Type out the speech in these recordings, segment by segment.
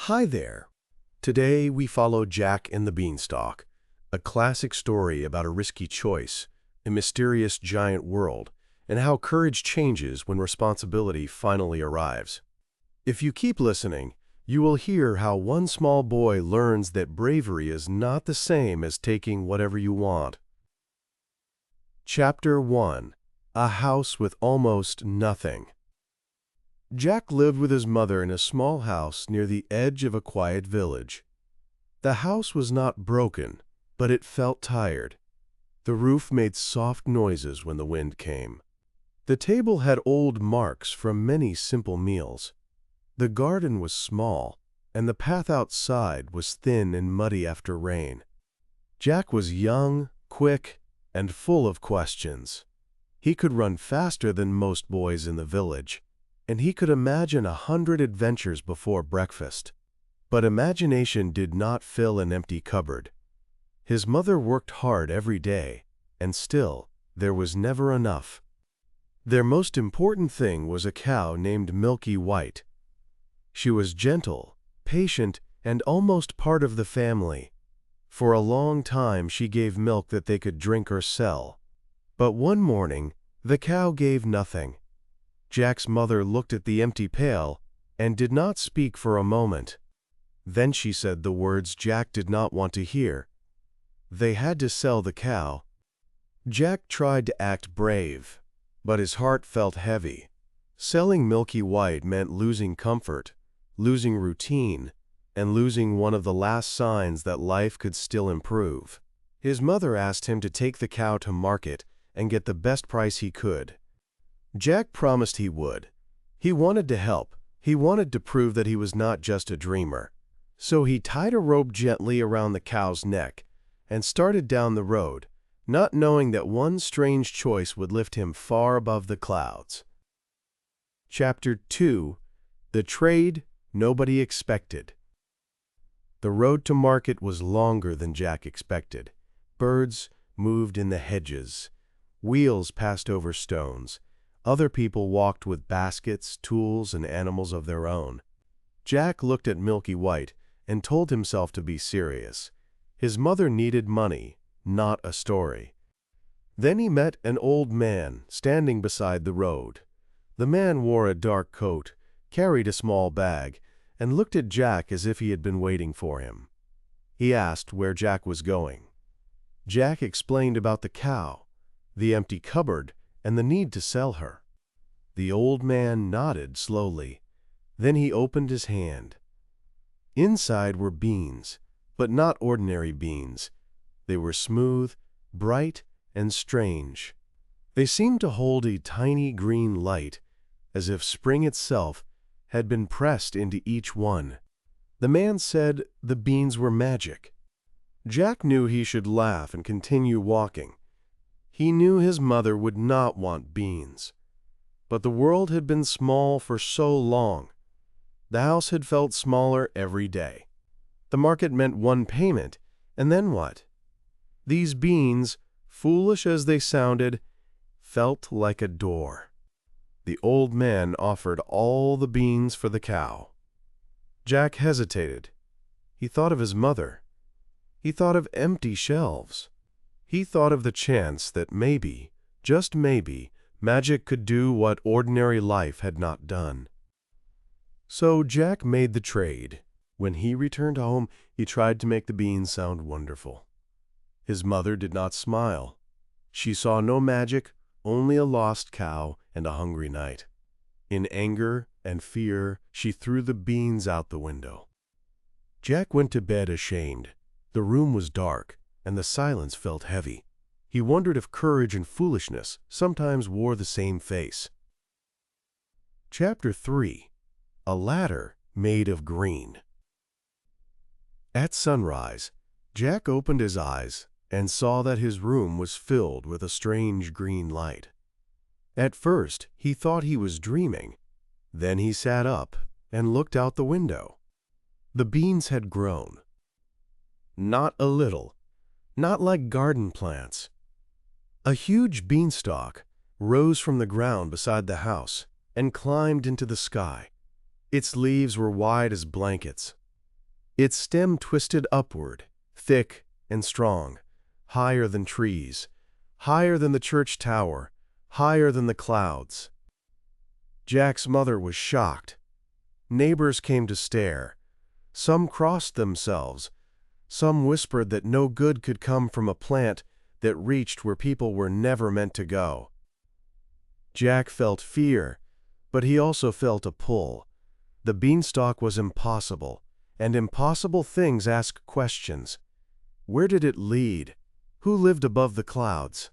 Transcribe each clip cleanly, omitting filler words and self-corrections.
Hi there. Today we follow Jack and the Beanstalk, a classic story about a risky choice, a mysterious giant world, and how courage changes when responsibility finally arrives. If you keep listening, you will hear how one small boy learns that bravery is not the same as taking whatever you want. Chapter 1. A House with Almost Nothing. Jack lived with his mother in a small house near the edge of a quiet village. The house was not broken, but it felt tired. The roof made soft noises when the wind came. The table had old marks from many simple meals. The garden was small, and the path outside was thin and muddy after rain. Jack was young, quick, and full of questions. He could run faster than most boys in the village, and he could imagine 100 adventures before breakfast. But imagination did not fill an empty cupboard. His mother worked hard every day, and still, there was never enough. Their most important thing was a cow named Milky White. She was gentle, patient, and almost part of the family. For a long time she gave milk that they could drink or sell. But one morning, the cow gave nothing. Jack's mother looked at the empty pail and did not speak for a moment. Then she said the words Jack did not want to hear. They had to sell the cow. Jack tried to act brave, but his heart felt heavy. Selling Milky White meant losing comfort, losing routine, and losing one of the last signs that life could still improve. His mother asked him to take the cow to market and get the best price he could. Jack promised he would. He wanted to help. He wanted to prove that he was not just a dreamer. So he tied a rope gently around the cow's neck and started down the road, not knowing that one strange choice would lift him far above the clouds. Chapter 2. The Trade Nobody Expected. The road to market was longer than Jack expected. Birds moved in the hedges. Wheels passed over stones. Other people walked with baskets, tools, and animals of their own. Jack looked at Milky White and told himself to be serious. His mother needed money, not a story. Then he met an old man standing beside the road. The man wore a dark coat, carried a small bag, and looked at Jack as if he had been waiting for him. He asked where Jack was going. Jack explained about the cow, the empty cupboard, and the need to sell her. The old man nodded slowly. Then he opened his hand. Inside were beans, but not ordinary beans. They were smooth, bright, and strange. They seemed to hold a tiny green light, as if spring itself had been pressed into each one. The man said the beans were magic. Jack knew he should laugh and continue walking. He knew his mother would not want beans. But the world had been small for so long. The house had felt smaller every day. The market meant one payment, and then what? These beans, foolish as they sounded, felt like a door. The old man offered all the beans for the cow. Jack hesitated. He thought of his mother. He thought of empty shelves. He thought of the chance that maybe, just maybe, magic could do what ordinary life had not done. So Jack made the trade. When he returned home, he tried to make the beans sound wonderful. His mother did not smile. She saw no magic, only a lost cow and a hungry night. In anger and fear, she threw the beans out the window. Jack went to bed ashamed. The room was dark, and the silence felt heavy. He wondered if courage and foolishness sometimes wore the same face. Chapter 3. A Ladder Made of Green. At sunrise, Jack opened his eyes and saw that his room was filled with a strange green light. At first, he thought he was dreaming. Then he sat up and looked out the window. The beans had grown. Not a little. Not like garden plants. A huge beanstalk rose from the ground beside the house and climbed into the sky. Its leaves were wide as blankets. Its stem twisted upward, thick and strong, higher than trees, higher than the church tower, higher than the clouds. Jack's mother was shocked. Neighbors came to stare. Some crossed themselves. Some whispered that no good could come from a plant that reached where people were never meant to go. Jack felt fear, but he also felt a pull. The beanstalk was impossible, and impossible things ask questions. Where did it lead? Who lived above the clouds?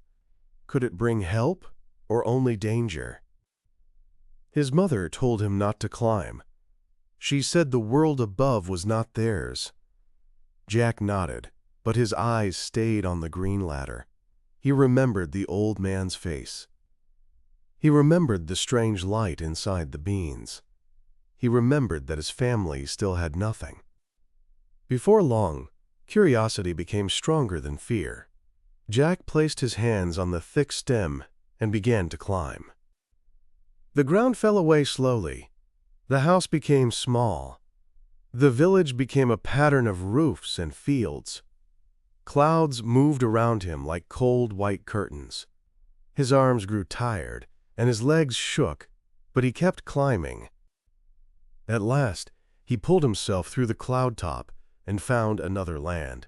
Could it bring help or only danger? His mother told him not to climb. She said the world above was not theirs. Jack nodded, but his eyes stayed on the green ladder. He remembered the old man's face. He remembered the strange light inside the beans. He remembered that his family still had nothing. Before long, curiosity became stronger than fear. Jack placed his hands on the thick stem and began to climb. The ground fell away slowly. The house became small. The village became a pattern of roofs and fields. Clouds moved around him like cold white curtains. His arms grew tired and his legs shook, but he kept climbing. At last, he pulled himself through the cloud top and found another land.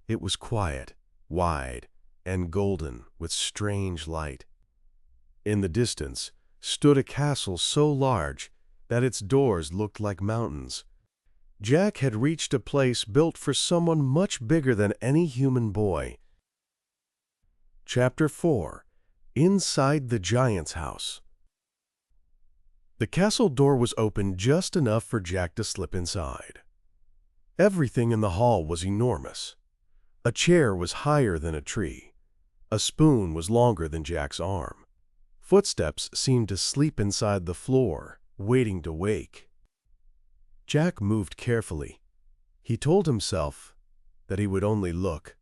It was quiet, wide, and golden with strange light. In the distance stood a castle so large that its doors looked like mountains. Jack had reached a place built for someone much bigger than any human boy. Chapter 4. Inside the Giant's House. The castle door was open just enough for Jack to slip inside. Everything in the hall was enormous. A chair was higher than a tree. A spoon was longer than Jack's arm. Footsteps seemed to sleep inside the floor, waiting to wake. Jack moved carefully. He told himself that he would only look.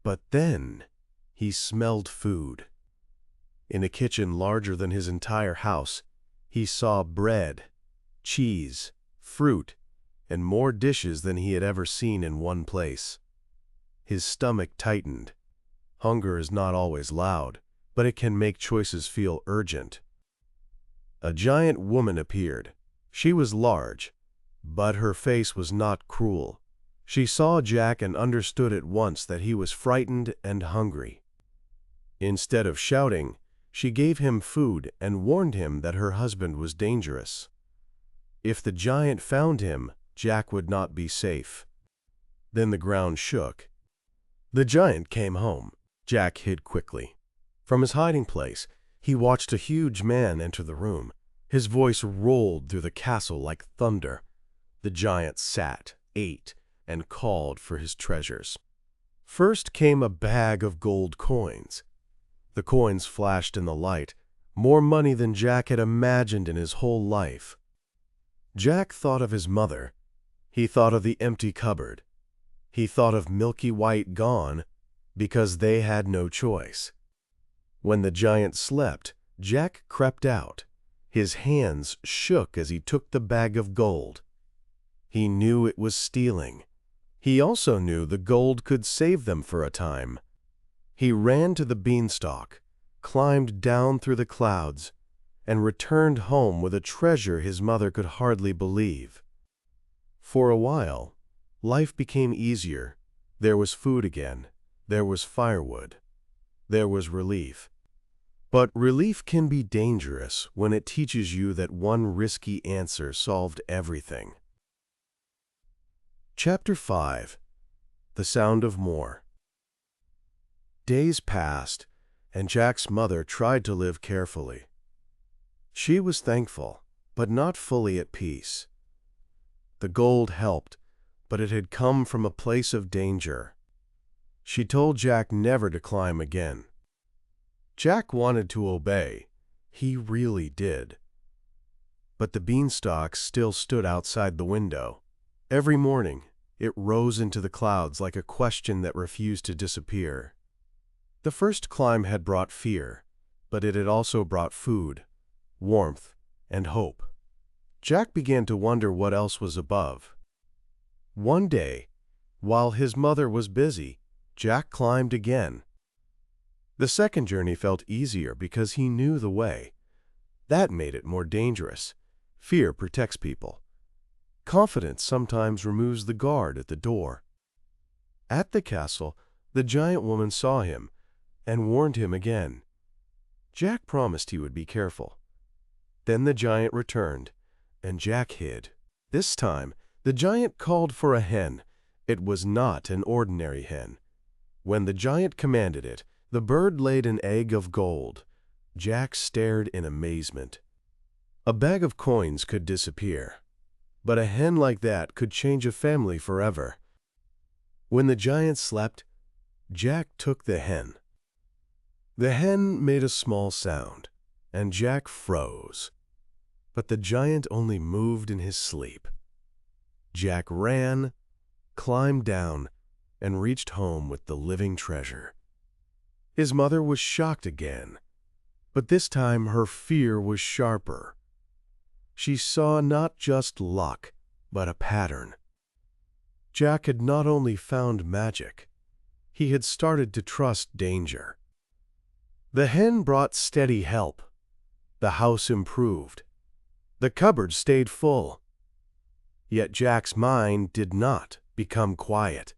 But then he smelled food. In a kitchen larger than his entire house, he saw bread, cheese, fruit, and more dishes than he had ever seen in one place. His stomach tightened. Hunger is not always loud, but it can make choices feel urgent. A giant woman appeared. She was large, but her face was not cruel. She saw Jack and understood at once that he was frightened and hungry. Instead of shouting, she gave him food and warned him that her husband was dangerous. If the giant found him, Jack would not be safe. Then the ground shook. The giant came home. Jack hid quickly. From his hiding place, he watched a huge man enter the room. His voice rolled through the castle like thunder. The giant sat, ate, and called for his treasures. First came a bag of gold coins. The coins flashed in the light, more money than Jack had imagined in his whole life. Jack thought of his mother. He thought of the empty cupboard. He thought of Milky White gone because they had no choice. When the giant slept, Jack crept out. His hands shook as he took the bag of gold. He knew it was stealing. He also knew the gold could save them for a time. He ran to the beanstalk, climbed down through the clouds, and returned home with a treasure his mother could hardly believe. For a while, life became easier. There was food again. There was firewood. There was relief. But relief can be dangerous when it teaches you that one risky answer solved everything. Chapter 5. The Sound of More. Days passed, and Jack's mother tried to live carefully. She was thankful, but not fully at peace. The gold helped, but it had come from a place of danger. She told Jack never to climb again. Jack wanted to obey. He really did. But the beanstalk still stood outside the window. Every morning, it rose into the clouds like a question that refused to disappear. The first climb had brought fear, but it had also brought food, warmth, and hope. Jack began to wonder what else was above. One day, while his mother was busy, Jack climbed again. The second journey felt easier because he knew the way. That made it more dangerous. Fear protects people. Confidence sometimes removes the guard at the door. At the castle, the giant woman saw him and warned him again. Jack promised he would be careful. Then the giant returned, and Jack hid. This time, the giant called for a hen. It was not an ordinary hen. When the giant commanded it, the bird laid an egg of gold. Jack stared in amazement. A bag of coins could disappear, but a hen like that could change a family forever. When the giant slept, Jack took the hen. The hen made a small sound, and Jack froze. But the giant only moved in his sleep. Jack ran, climbed down, and reached home with the living treasure. His mother was shocked again, but this time her fear was sharper. She saw not just luck, but a pattern. Jack had not only found magic, he had started to trust danger. The hen brought steady help. The house improved. The cupboard stayed full. Yet Jack's mind did not become quiet.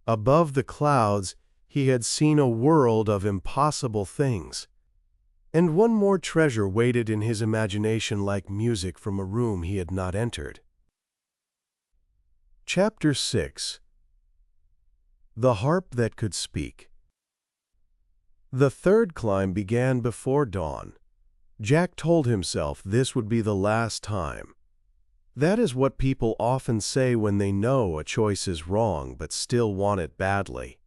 Above the clouds, he had seen a world of impossible things. And one more treasure waited in his imagination like music from a room he had not entered. Chapter 6. The Harp That Could Speak. The third climb began before dawn. Jack told himself this would be the last time. That is what people often say when they know a choice is wrong but still want it badly.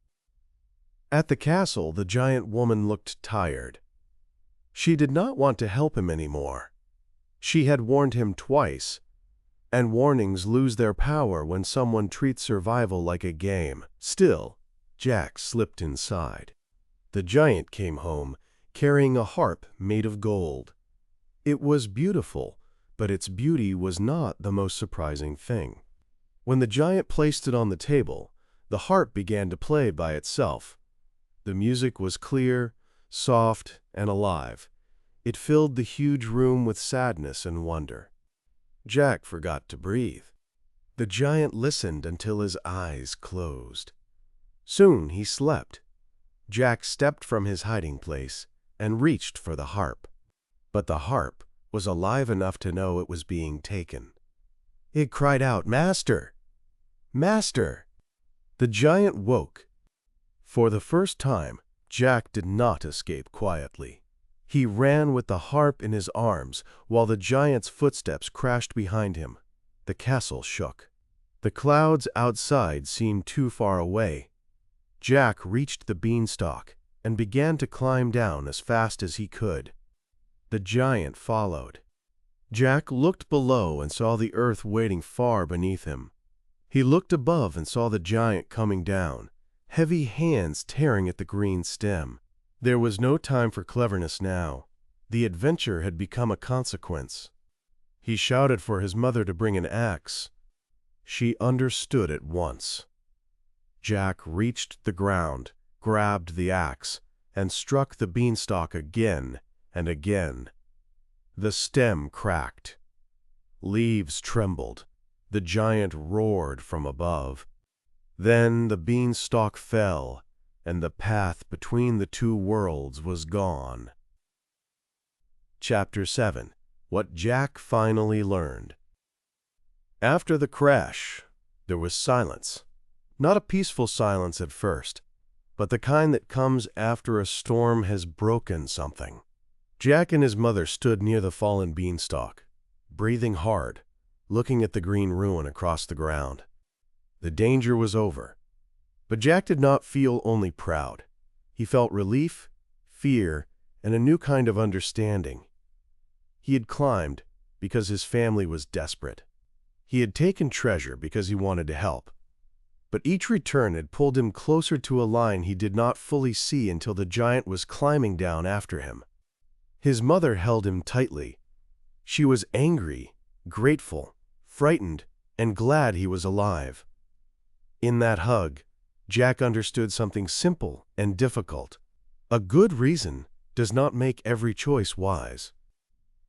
At the castle, the giant woman looked tired. She did not want to help him anymore. She had warned him twice, and warnings lose their power when someone treats survival like a game. Still, Jack slipped inside. The giant came home, carrying a harp made of gold. It was beautiful, but its beauty was not the most surprising thing. When the giant placed it on the table, the harp began to play by itself. The music was clear, soft, and alive. It filled the huge room with sadness and wonder. Jack forgot to breathe. The giant listened until his eyes closed. Soon he slept. Jack stepped from his hiding place and reached for the harp. But the harp was alive enough to know it was being taken. It cried out, "Master! Master!" The giant woke. For the first time, Jack did not escape quietly. He ran with the harp in his arms while the giant's footsteps crashed behind him. The castle shook. The clouds outside seemed too far away. Jack reached the beanstalk and began to climb down as fast as he could. The giant followed. Jack looked below and saw the earth waiting far beneath him. He looked above and saw the giant coming down, heavy hands tearing at the green stem. There was no time for cleverness now. The adventure had become a consequence. He shouted for his mother to bring an axe. She understood at once. Jack reached the ground, grabbed the axe, and struck the beanstalk again and again. The stem cracked. Leaves trembled. The giant roared from above. Then the beanstalk fell, and the path between the two worlds was gone. Chapter 7. What Jack Finally Learned. After the crash, there was silence. Not a peaceful silence at first, but the kind that comes after a storm has broken something. Jack and his mother stood near the fallen beanstalk, breathing hard, looking at the green ruin across the ground. The danger was over. But Jack did not feel only proud. He felt relief, fear, and a new kind of understanding. He had climbed because his family was desperate. He had taken treasure because he wanted to help. But each return had pulled him closer to a line he did not fully see until the giant was climbing down after him. His mother held him tightly. She was angry, grateful, frightened, and glad he was alive. In that hug, Jack understood something simple and difficult. A good reason does not make every choice wise.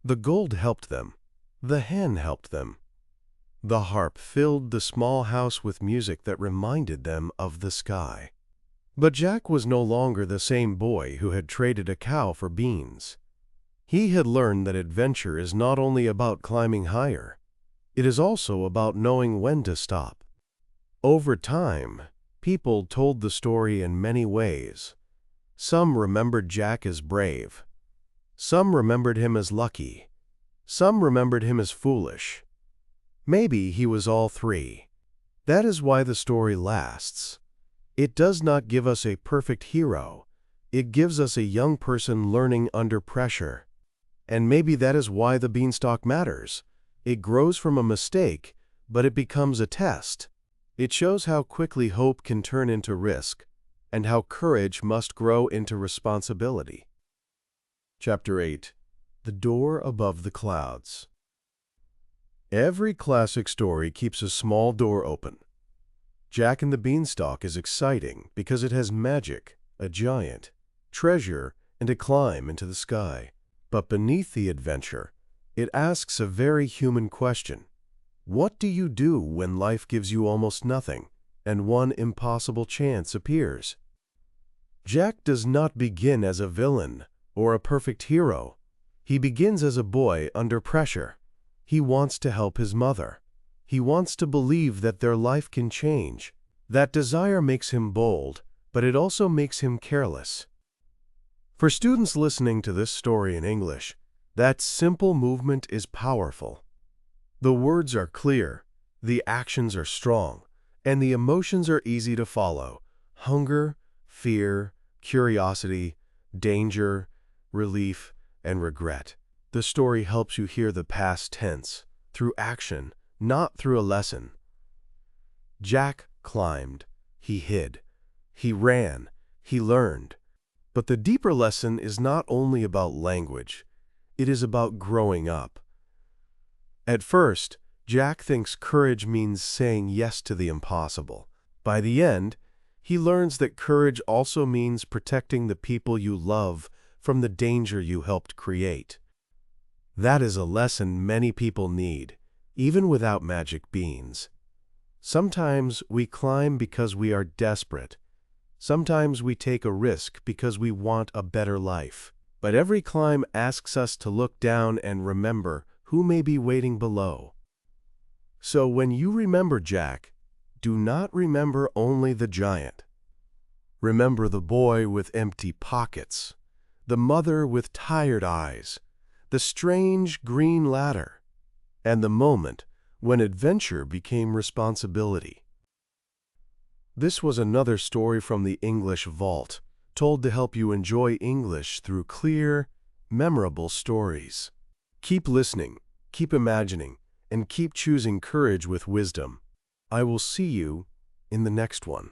The gold helped them. The hen helped them. The harp filled the small house with music that reminded them of the sky. But Jack was no longer the same boy who had traded a cow for beans. He had learned that adventure is not only about climbing higher, it is also about knowing when to stop. Over time, people told the story in many ways. Some remembered Jack as brave. Some remembered him as lucky. Some remembered him as foolish. Maybe he was all three. That is why the story lasts. It does not give us a perfect hero. It gives us a young person learning under pressure. And maybe that is why the beanstalk matters. It grows from a mistake, but it becomes a test. It shows how quickly hope can turn into risk, and how courage must grow into responsibility. Chapter 8. The Door Above the Clouds. Every classic story keeps a small door open. Jack and the Beanstalk is exciting because it has magic, a giant, treasure, and a climb into the sky. But beneath the adventure, it asks a very human question. What do you do when life gives you almost nothing, and one impossible chance appears? Jack does not begin as a villain or a perfect hero. He begins as a boy under pressure. He wants to help his mother. He wants to believe that their life can change. That desire makes him bold, but it also makes him careless. For students listening to this story in English, that simple movement is powerful. The words are clear, the actions are strong, and the emotions are easy to follow. Hunger, fear, curiosity, danger, relief, and regret. The story helps you hear the past tense, through action, not through a lesson. Jack climbed, he hid, he ran, he learned. But the deeper lesson is not only about language, it is about growing up. At first, Jack thinks courage means saying yes to the impossible. By the end, he learns that courage also means protecting the people you love from the danger you helped create. That is a lesson many people need, even without magic beans. Sometimes we climb because we are desperate. Sometimes we take a risk because we want a better life. But every climb asks us to look down and remember who may be waiting below. So when you remember Jack, do not remember only the giant. Remember the boy with empty pockets, the mother with tired eyes, the strange green ladder, and the moment when adventure became responsibility. This was another story from the English Vault, told to help you enjoy English through clear, memorable stories. Keep listening, keep imagining, and keep choosing courage with wisdom. I will see you in the next one.